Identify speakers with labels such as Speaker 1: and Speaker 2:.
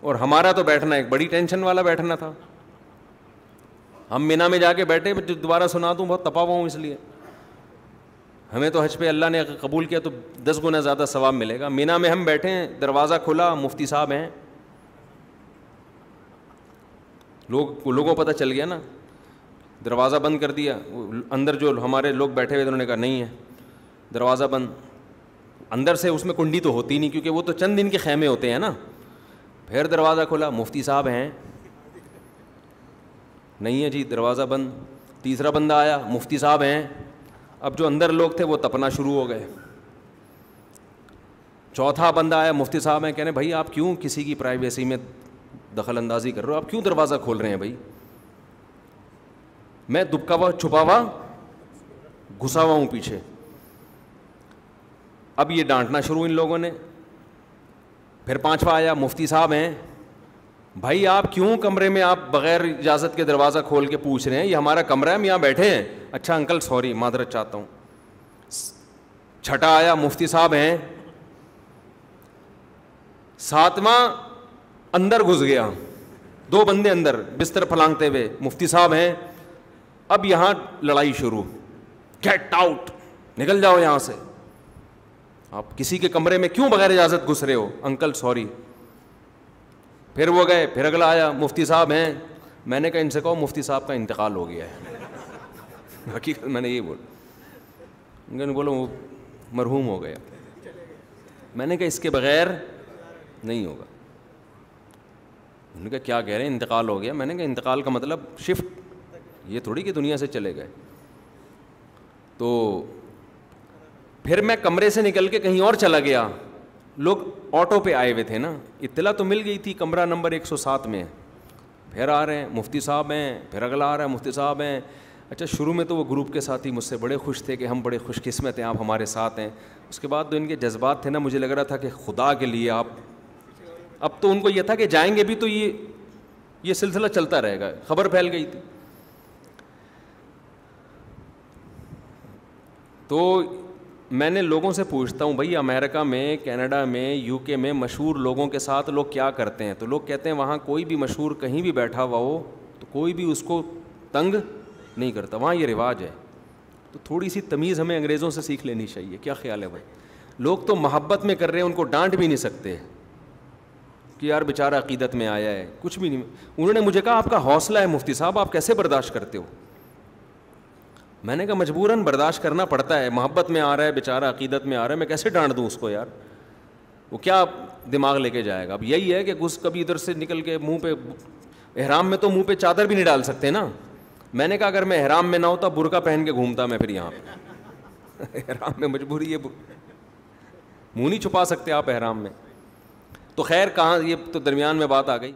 Speaker 1: اور ہمارا تو بیٹھنا ایک بڑی ٹینشن والا بیٹھنا تھا. ہم مینا میں جا کے بیٹھے, دوبارہ سنا دوں, بہت تپا ہوا ہوں اس لیے. ہمیں تو حج پہ اللہ نے قبول کیا تو 10 گنا زیادہ ثواب ملے گا. مینا میں ہم بیٹھے ہیں, دروازہ کھلا, مفتی صاحب ہیں. لوگوں پتہ چل گیا نا, دروازہ بند کر دیا. اندر جو ہمارے لوگ بیٹھے ہوئے انہوں نے کہا نہیں ہے, دروازہ بند. اندر سے اس میں کنڈی تو ہوتی نہیں کیونکہ وہ تو چند دن کے خیمے ہوتے ہیں نا. پھر دروازہ کھولا, مفتی صاحب ہیں, نہیں ہے جی, دروازہ بند. تیسرا بندہ آیا, مفتی صاحب ہیں. اب جو اندر لوگ تھے وہ تپنا شروع ہو گئے. چوتھا بندہ آیا, مفتی صاحب ہیں, کہنے بھائی آپ کیوں کسی کی پرائیویسی میں دخل اندازی کر رہے ہو, آپ کیوں دروازہ کھول رہے ہیں بھائی؟ میں دبکا ہوا چھپا ہوا گھسا ہوا ہوں پیچھے. اب یہ ڈانٹنا شروع ان لوگوں نے. پھر پانچواں آیا, مفتی صاحب ہیں, بھائی آپ کیوں کمرے میں آپ بغیر اجازت کے دروازہ کھول کے پوچھ رہے ہیں, یہ ہمارا کمرہ ہے, ہم یہاں بیٹھے ہیں. اچھا انکل سوری, معذرت چاہتا ہوں. چھٹا آیا, مفتی صاحب ہیں. ساتواں اندر گھس گیا, 2 بندے اندر بستر پھلانگتے ہوئے, مفتی صاحب ہیں. اب یہاں لڑائی شروع, گیٹ آؤٹ, نکل جاؤ یہاں سے, آپ کسی کے کمرے میں کیوں بغیر اجازت گھس رہے ہو؟ Uncle sorry. پھر وہ گئے. پھر اگلا آیا, مفتی صاحب ہیں. میں نے کہا ان سے کہو مفتی صاحب کا انتقال ہو گیا ہے. حقیقت میں نے یہ بولا, بولو وہ مرحوم ہو گیا. میں نے کہا اس کے بغیر نہیں ہوگا. انہوں نے کہا کیا کہہ رہے ہیں, انتقال ہو گیا؟ میں نے کہا انتقال کا مطلب شفٹ, یہ تھوڑی کہ دنیا سے چلے گئے. تو پھر میں کمرے سے نکل کے کہیں اور چلا گیا. لوگ آٹو پہ آئے ہوئے تھے نا, اطلاع تو مل گئی تھی کمرہ نمبر 107 میں. پھر آ رہے ہیں, مفتی صاحب ہیں. پھر اگلا آ رہا ہے, مفتی صاحب ہیں. اچھا شروع میں تو وہ گروپ کے ساتھی مجھ سے بڑے خوش تھے کہ ہم بڑے خوش قسمت ہیں, آپ ہمارے ساتھ ہیں. اس کے بعد تو ان کے جذبات تھے نا, مجھے لگ رہا تھا کہ خدا کے لیے آپ, اب تو ان کو یہ تھا کہ جائیں گے بھی تو یہ سلسلہ چلتا رہے گا. خبر پھیل گئی تھی. تو میں نے لوگوں سے پوچھتا ہوں بھائی امریکہ میں, کینیڈا میں, یو کے میں مشہور لوگوں کے ساتھ لوگ کیا کرتے ہیں؟ تو لوگ کہتے ہیں وہاں کوئی بھی مشہور کہیں بھی بیٹھا ہوا ہو تو کوئی بھی اس کو تنگ نہیں کرتا, وہاں یہ رواج ہے. تو تھوڑی سی تمیز ہمیں انگریزوں سے سیکھ لینی چاہیے. کیا خیال ہے بھائی؟ لوگ تو محبت میں کر رہے ہیں, ان کو ڈانٹ بھی نہیں سکتے کہ یار بیچارہ عقیدت میں آیا ہے, کچھ بھی نہیں. انہوں نے مجھے کہا آپ کا حوصلہ ہے مفتی صاحب, آپ کیسے برداشت کرتے ہو؟ میں نے کہا مجبوراً برداشت کرنا پڑتا ہے, محبت میں آ رہا ہے بیچارہ, عقیدت میں آ رہا ہے, میں کیسے ڈانٹ دوں اس کو یار؟ وہ کیا دماغ لے کے جائے گا؟ اب یہی ہے کہ کبھی ادھر سے نکل کے منہ پہ, احرام میں تو منہ پہ چادر بھی نہیں ڈال سکتے نا. میں نے کہا اگر میں احرام میں نہ ہوتا برقع پہن کے گھومتا میں پھر یہاں پہ. احرام میں مجبوری ہے, منہ نہیں چھپا سکتے آپ احرام میں. تو خیر کہاں, یہ تو درمیان میں بات آ گئی.